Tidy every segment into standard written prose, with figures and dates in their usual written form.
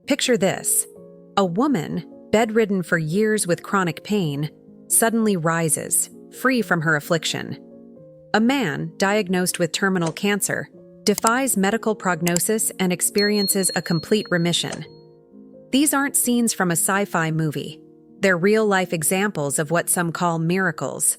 Picture this. A woman, bedridden for years with chronic pain, suddenly rises, free from her affliction. A man, diagnosed with terminal cancer, defies medical prognosis and experiences a complete remission. These aren't scenes from a sci-fi movie. They're real-life examples of what some call miracles.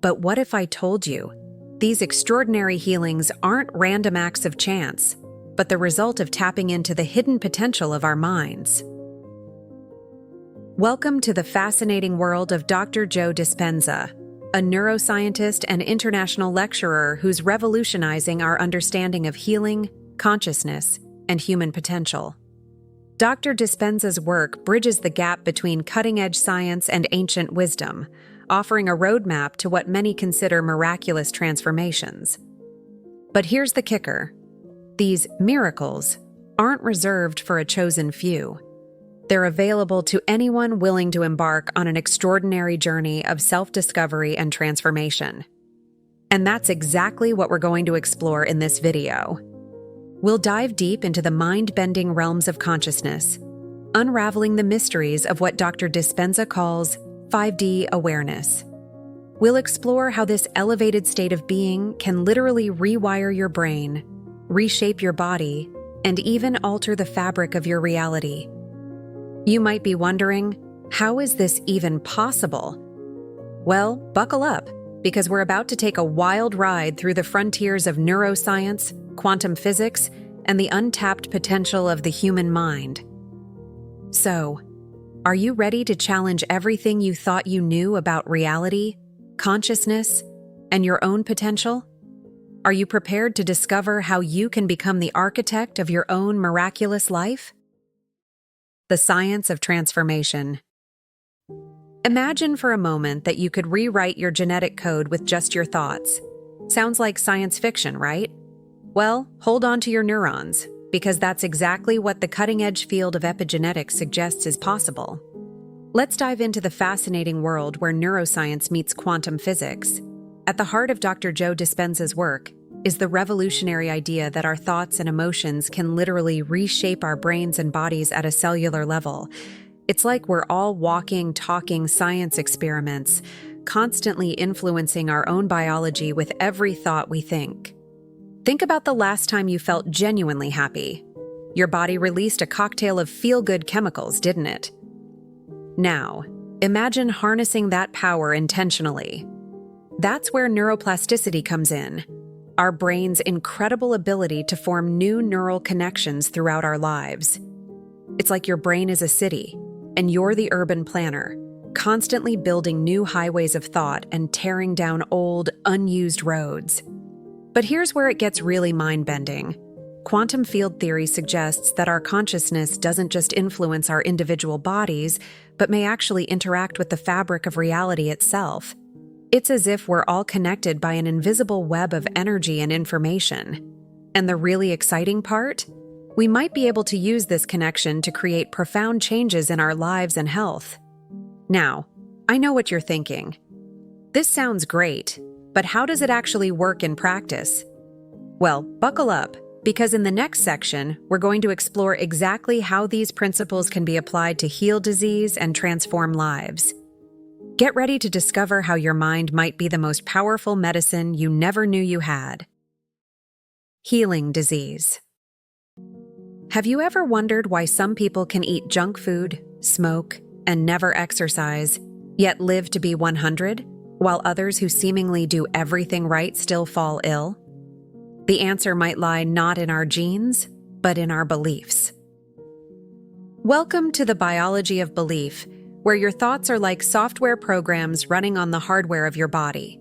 But what if I told you these extraordinary healings aren't random acts of chance, but the result of tapping into the hidden potential of our minds? Welcome to the fascinating world of Dr. Joe Dispenza, a neuroscientist and international lecturer who's revolutionizing our understanding of healing, consciousness, and human potential. Dr. Dispenza's work bridges the gap between cutting-edge science and ancient wisdom, offering a roadmap to what many consider miraculous transformations. But here's the kicker. These miracles aren't reserved for a chosen few. They're available to anyone willing to embark on an extraordinary journey of self-discovery and transformation. And that's exactly what we're going to explore in this video. We'll dive deep into the mind-bending realms of consciousness, unraveling the mysteries of what Dr. Dispenza calls 5D awareness. We'll explore how this elevated state of being can literally rewire your brain, reshape your body, and even alter the fabric of your reality. You might be wondering, how is this even possible? Well, buckle up, because we're about to take a wild ride through the frontiers of neuroscience, quantum physics, and the untapped potential of the human mind. So, are you ready to challenge everything you thought you knew about reality, consciousness, and your own potential? Are you prepared to discover how you can become the architect of your own miraculous life? The science of transformation. Imagine for a moment that you could rewrite your genetic code with just your thoughts. Sounds like science fiction, right? Well, hold on to your neurons, because that's exactly what the cutting-edge field of epigenetics suggests is possible. Let's dive into the fascinating world where neuroscience meets quantum physics. At the heart of Dr. Joe Dispenza's work is the revolutionary idea that our thoughts and emotions can literally reshape our brains and bodies at a cellular level. It's like we're all walking, talking science experiments, constantly influencing our own biology with every thought we think. Think about the last time you felt genuinely happy. Your body released a cocktail of feel-good chemicals, didn't it? Now, imagine harnessing that power intentionally. That's where neuroplasticity comes in, our brain's incredible ability to form new neural connections throughout our lives. It's like your brain is a city, and you're the urban planner, constantly building new highways of thought and tearing down old, unused roads. But here's where it gets really mind-bending. Quantum field theory suggests that our consciousness doesn't just influence our individual bodies, but may actually interact with the fabric of reality itself. It's as if we're all connected by an invisible web of energy and information. And the really exciting part? We might be able to use this connection to create profound changes in our lives and health. Now, I know what you're thinking. This sounds great, but how does it actually work in practice? Well, buckle up, because in the next section, we're going to explore exactly how these principles can be applied to heal disease and transform lives. Get ready to discover how your mind might be the most powerful medicine you never knew you had. Healing disease. Have you ever wondered why some people can eat junk food, smoke, and never exercise, yet live to be 100? While others who seemingly do everything right still fall ill? The answer might lie not in our genes, but in our beliefs. Welcome to the biology of belief, where your thoughts are like software programs running on the hardware of your body.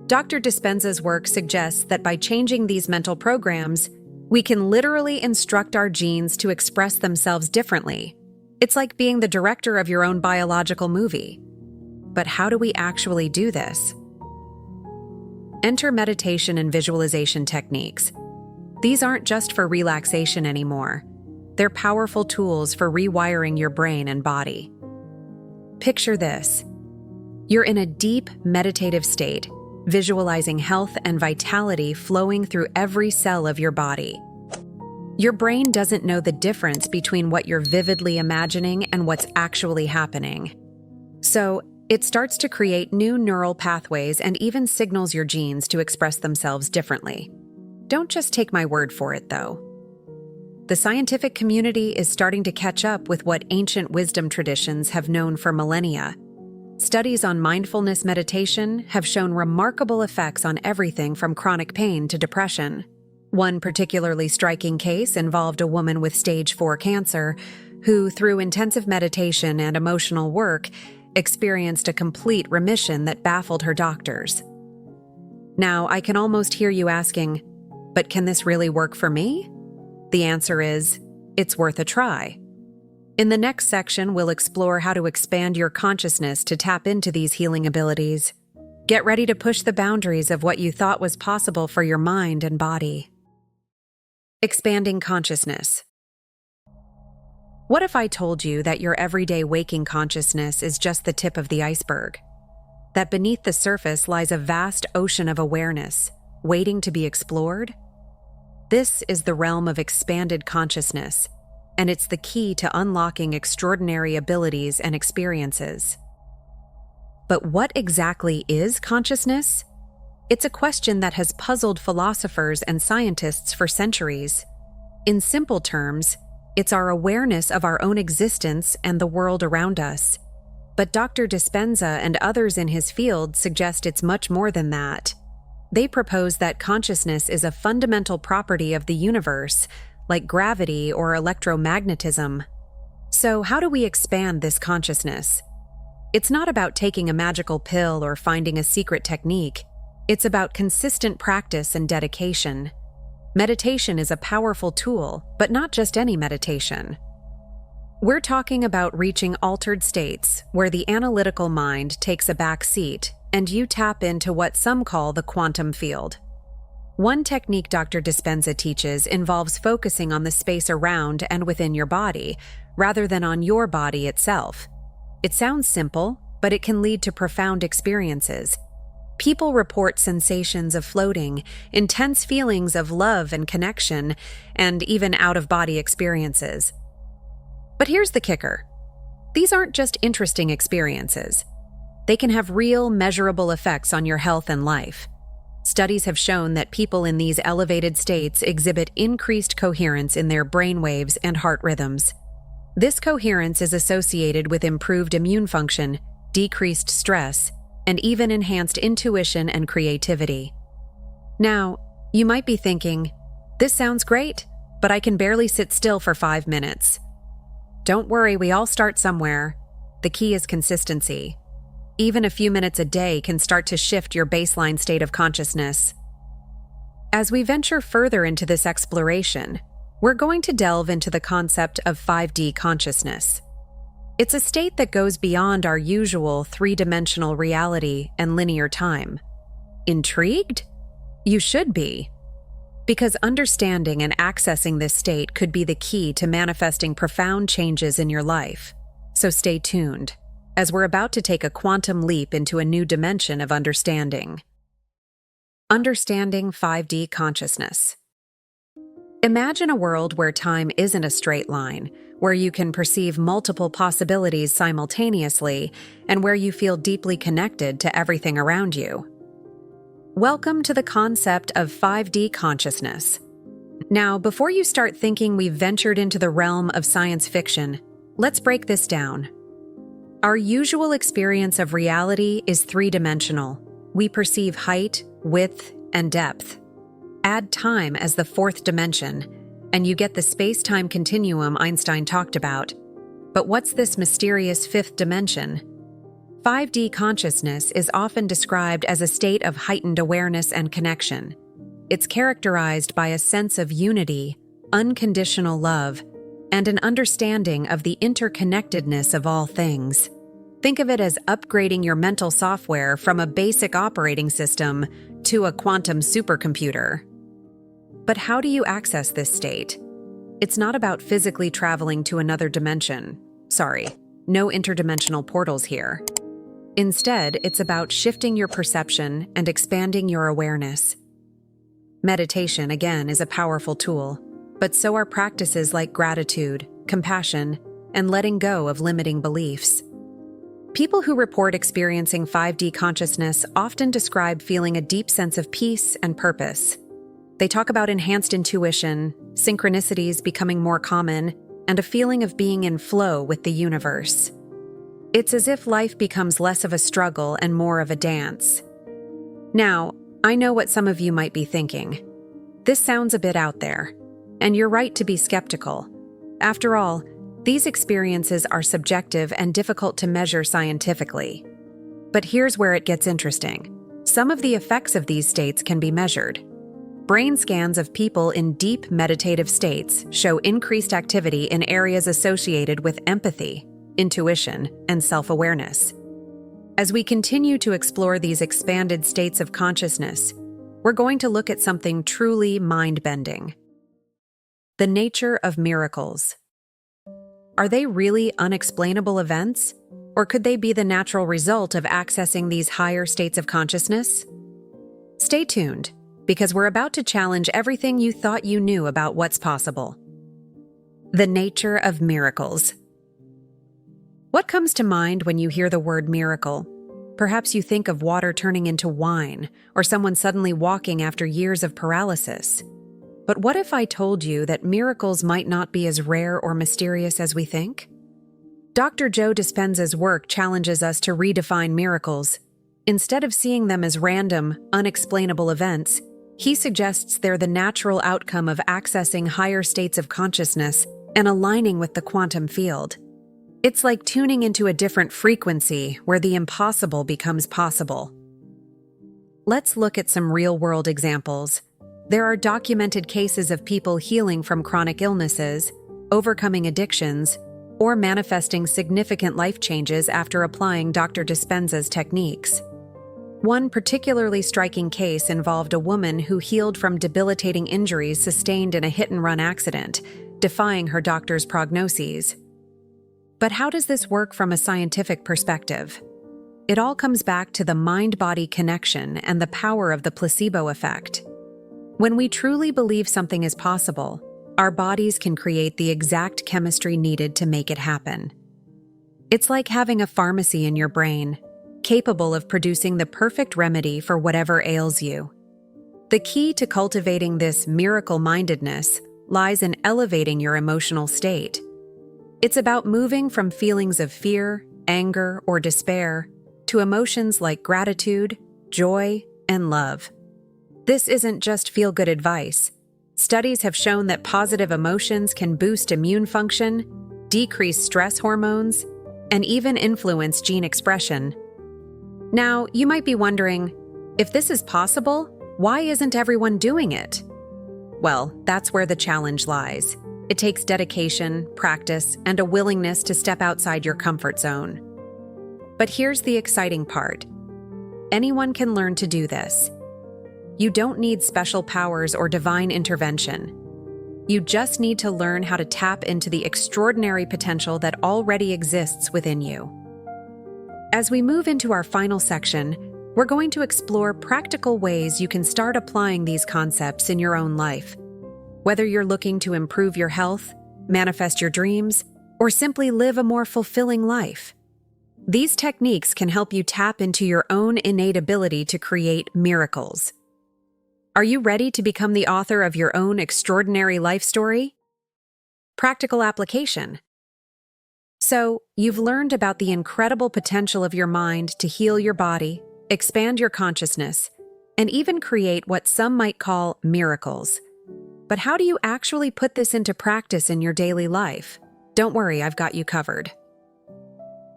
Dr. Dispenza's work suggests that by changing these mental programs, we can literally instruct our genes to express themselves differently. It's like being the director of your own biological movie. But how do we actually do this? Enter meditation and visualization techniques. These aren't just for relaxation anymore. They're powerful tools for rewiring your brain and body. Picture this. You're in a deep meditative state, visualizing health and vitality flowing through every cell of your body. Your brain doesn't know the difference between what you're vividly imagining and what's actually happening. So, it starts to create new neural pathways and even signals your genes to express themselves differently. Don't just take my word for it, though. The scientific community is starting to catch up with what ancient wisdom traditions have known for millennia. Studies on mindfulness meditation have shown remarkable effects on everything from chronic pain to depression. One particularly striking case involved a woman with stage 4 cancer who, through intensive meditation and emotional work, experienced a complete remission that baffled her doctors. Now, I can almost hear you asking, but can this really work for me? The answer is, it's worth a try. In the next section, we'll explore how to expand your consciousness to tap into these healing abilities. Get ready to push the boundaries of what you thought was possible for your mind and body. Expanding consciousness. What if I told you that your everyday waking consciousness is just the tip of the iceberg? That beneath the surface lies a vast ocean of awareness, waiting to be explored? This is the realm of expanded consciousness, and it's the key to unlocking extraordinary abilities and experiences. But what exactly is consciousness? It's a question that has puzzled philosophers and scientists for centuries. In simple terms, it's our awareness of our own existence and the world around us. But Dr. Dispenza and others in his field suggest it's much more than that. They propose that consciousness is a fundamental property of the universe, like gravity or electromagnetism. So how do we expand this consciousness? It's not about taking a magical pill or finding a secret technique. It's about consistent practice and dedication. Meditation is a powerful tool, but not just any meditation. We're talking about reaching altered states where the analytical mind takes a back seat and you tap into what some call the quantum field. One technique Dr. Dispenza teaches involves focusing on the space around and within your body, rather than on your body itself. It sounds simple, but it can lead to profound experiences. People report sensations of floating, intense feelings of love and connection, and even out-of-body experiences. But here's the kicker. These aren't just interesting experiences. They can have real, measurable effects on your health and life. Studies have shown that people in these elevated states exhibit increased coherence in their brainwaves and heart rhythms. This coherence is associated with improved immune function, decreased stress, and even enhanced intuition and creativity. Now, you might be thinking, this sounds great, but I can barely sit still for 5 minutes. Don't worry, we all start somewhere. The key is consistency. Even a few minutes a day can start to shift your baseline state of consciousness. As we venture further into this exploration, we're going to delve into the concept of 5D consciousness. It's a state that goes beyond our usual three-dimensional reality and linear time. Intrigued? You should be. Because understanding and accessing this state could be the key to manifesting profound changes in your life. So stay tuned, as we're about to take a quantum leap into a new dimension of understanding. Understanding 5D consciousness. Imagine a world where time isn't a straight line, where you can perceive multiple possibilities simultaneously, and where you feel deeply connected to everything around you. Welcome to the concept of 5D consciousness. Now, before you start thinking we've ventured into the realm of science fiction, let's break this down. Our usual experience of reality is three-dimensional. We perceive height, width, and depth. Add time as the fourth dimension, and you get the space-time continuum Einstein talked about. But what's this mysterious fifth dimension? 5D consciousness is often described as a state of heightened awareness and connection. It's characterized by a sense of unity, unconditional love, and an understanding of the interconnectedness of all things. Think of it as upgrading your mental software from a basic operating system to a quantum supercomputer. But how do you access this state? It's not about physically traveling to another dimension. Sorry, no interdimensional portals here. Instead, it's about shifting your perception and expanding your awareness. Meditation, again, is a powerful tool. But so are practices like gratitude, compassion, and letting go of limiting beliefs. People who report experiencing 5D consciousness often describe feeling a deep sense of peace and purpose. They talk about enhanced intuition, synchronicities becoming more common, and a feeling of being in flow with the universe. It's as if life becomes less of a struggle and more of a dance. Now, I know what some of you might be thinking. This sounds a bit out there, and you're right to be skeptical. After all, these experiences are subjective and difficult to measure scientifically. But here's where it gets interesting. Some of the effects of these states can be measured. Brain scans of people in deep meditative states show increased activity in areas associated with empathy, intuition, and self-awareness. As we continue to explore these expanded states of consciousness, we're going to look at something truly mind-bending. The nature of miracles. Are they really unexplainable events, or could they be the natural result of accessing these higher states of consciousness? Stay tuned, because we're about to challenge everything you thought you knew about what's possible. The nature of miracles. What comes to mind when you hear the word miracle? Perhaps you think of water turning into wine, or someone suddenly walking after years of paralysis. But what if I told you that miracles might not be as rare or mysterious as we think? Dr. Joe Dispenza's work challenges us to redefine miracles. Instead of seeing them as random, unexplainable events, he suggests they're the natural outcome of accessing higher states of consciousness and aligning with the quantum field. It's like tuning into a different frequency where the impossible becomes possible. Let's look at some real-world examples. There are documented cases of people healing from chronic illnesses, overcoming addictions, or manifesting significant life changes after applying Dr. Dispenza's techniques. One particularly striking case involved a woman who healed from debilitating injuries sustained in a hit-and-run accident, defying her doctor's prognoses. But how does this work from a scientific perspective? It all comes back to the mind-body connection and the power of the placebo effect. When we truly believe something is possible, our bodies can create the exact chemistry needed to make it happen. It's like having a pharmacy in your brain, capable of producing the perfect remedy for whatever ails you. The key to cultivating this miracle-mindedness lies in elevating your emotional state. It's about moving from feelings of fear, anger, or despair to emotions like gratitude, joy, and love. This isn't just feel-good advice. Studies have shown that positive emotions can boost immune function, decrease stress hormones, and even influence gene expression. Now, you might be wondering, if this is possible, why isn't everyone doing it? Well, that's where the challenge lies. It takes dedication, practice, and a willingness to step outside your comfort zone. But here's the exciting part. Anyone can learn to do this. You don't need special powers or divine intervention. You just need to learn how to tap into the extraordinary potential that already exists within you. As we move into our final section, we're going to explore practical ways you can start applying these concepts in your own life. Whether you're looking to improve your health, manifest your dreams, or simply live a more fulfilling life, these techniques can help you tap into your own innate ability to create miracles. Are you ready to become the author of your own extraordinary life story? Practical application. So, you've learned about the incredible potential of your mind to heal your body, expand your consciousness, and even create what some might call miracles. But how do you actually put this into practice in your daily life? Don't worry, I've got you covered.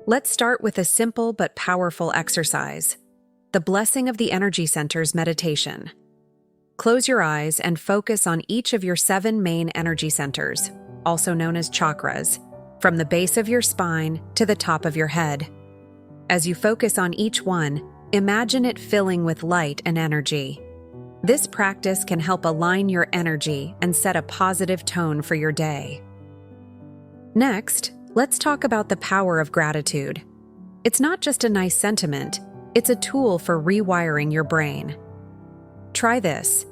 Let's start with a simple but powerful exercise: the Blessing of the Energy Centers meditation. Close your eyes and focus on each of your 7 main energy centers, also known as chakras, from the base of your spine to the top of your head. As you focus on each one, imagine it filling with light and energy. This practice can help align your energy and set a positive tone for your day. Next, let's talk about the power of gratitude. It's not just a nice sentiment, it's a tool for rewiring your brain. Try this.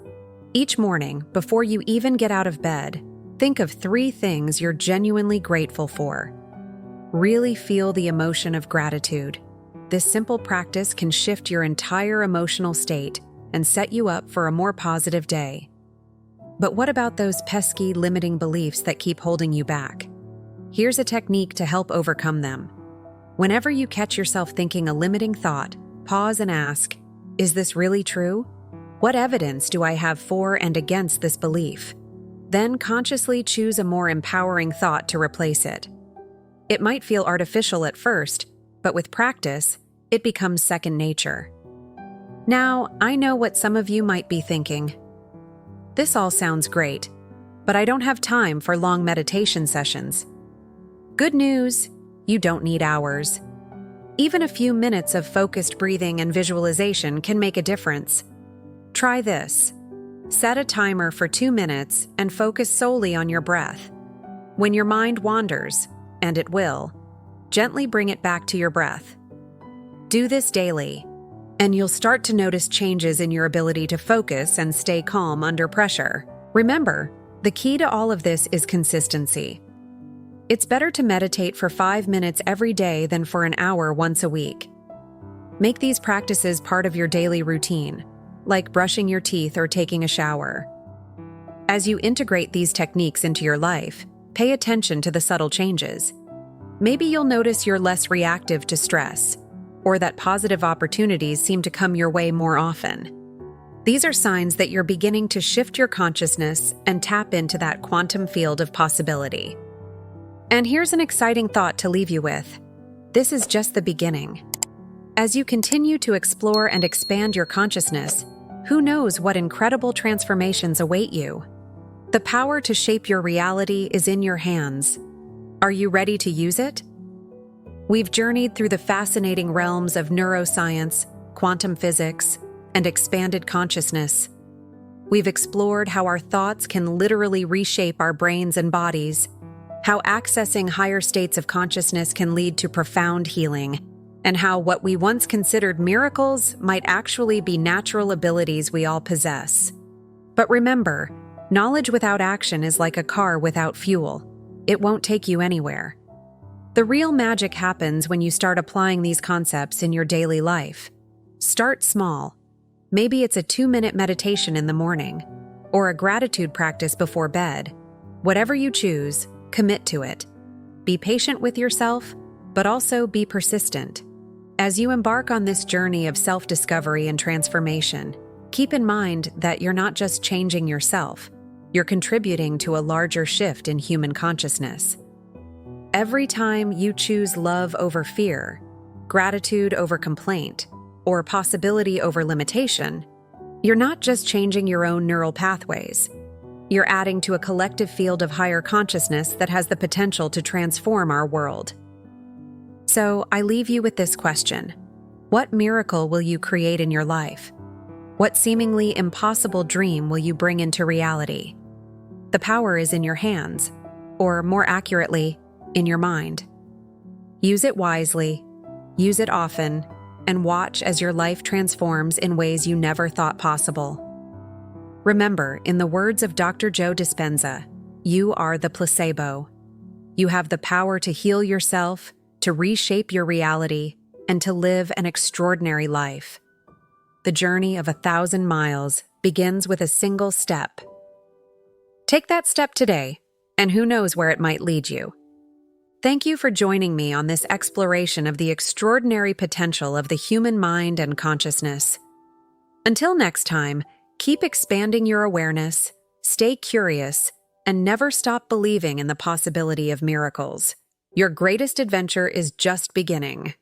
Each morning, before you even get out of bed, Think of 3 things you're genuinely grateful for. Really feel the emotion of gratitude. This simple practice can shift your entire emotional state and set you up for a more positive day. But what about those pesky limiting beliefs that keep holding you back? Here's a technique to help overcome them. Whenever you catch yourself thinking a limiting thought, pause and ask, is this really true? What evidence do I have for and against this belief? Then consciously choose a more empowering thought to replace it. It might feel artificial at first, but with practice, it becomes second nature. Now, I know what some of you might be thinking. This all sounds great, but I don't have time for long meditation sessions. Good news, you don't need hours. Even a few minutes of focused breathing and visualization can make a difference. Try this. Set a timer for 2 minutes and focus solely on your breath. When your mind wanders, and it will, gently bring it back to your breath. Do this daily, and you'll start to notice changes in your ability to focus and stay calm under pressure. Remember, the key to all of this is consistency. It's better to meditate for 5 minutes every day than for an hour once a week. Make these practices part of your daily routine, like brushing your teeth or taking a shower. As you integrate these techniques into your life, pay attention to the subtle changes. Maybe you'll notice you're less reactive to stress, or that positive opportunities seem to come your way more often. These are signs that you're beginning to shift your consciousness and tap into that quantum field of possibility. And here's an exciting thought to leave you with. This is just the beginning. As you continue to explore and expand your consciousness, who knows what incredible transformations await you? The power to shape your reality is in your hands. Are you ready to use it? We've journeyed through the fascinating realms of neuroscience, quantum physics, and expanded consciousness. We've explored how our thoughts can literally reshape our brains and bodies, how accessing higher states of consciousness can lead to profound healing, and how what we once considered miracles might actually be natural abilities we all possess. But remember, knowledge without action is like a car without fuel. It won't take you anywhere. The real magic happens when you start applying these concepts in your daily life. Start small. Maybe it's a 2-minute meditation in the morning, or a gratitude practice before bed. Whatever you choose, commit to it. Be patient with yourself, but also be persistent. As you embark on this journey of self-discovery and transformation, keep in mind that you're not just changing yourself, you're contributing to a larger shift in human consciousness. Every time you choose love over fear, gratitude over complaint, or possibility over limitation, you're not just changing your own neural pathways. You're adding to a collective field of higher consciousness that has the potential to transform our world. So, I leave you with this question. What miracle will you create in your life? What seemingly impossible dream will you bring into reality? The power is in your hands, or more accurately, in your mind. Use it wisely, use it often, and watch as your life transforms in ways you never thought possible. Remember, in the words of Dr. Joe Dispenza, you are the placebo. You have the power to heal yourself, to reshape your reality, and to live an extraordinary life. The journey of 1,000 miles begins with a single step. Take that step today, and who knows where it might lead you. Thank you for joining me on this exploration of the extraordinary potential of the human mind and consciousness. Until next time, keep expanding your awareness, stay curious, and never stop believing in the possibility of miracles. Your greatest adventure is just beginning.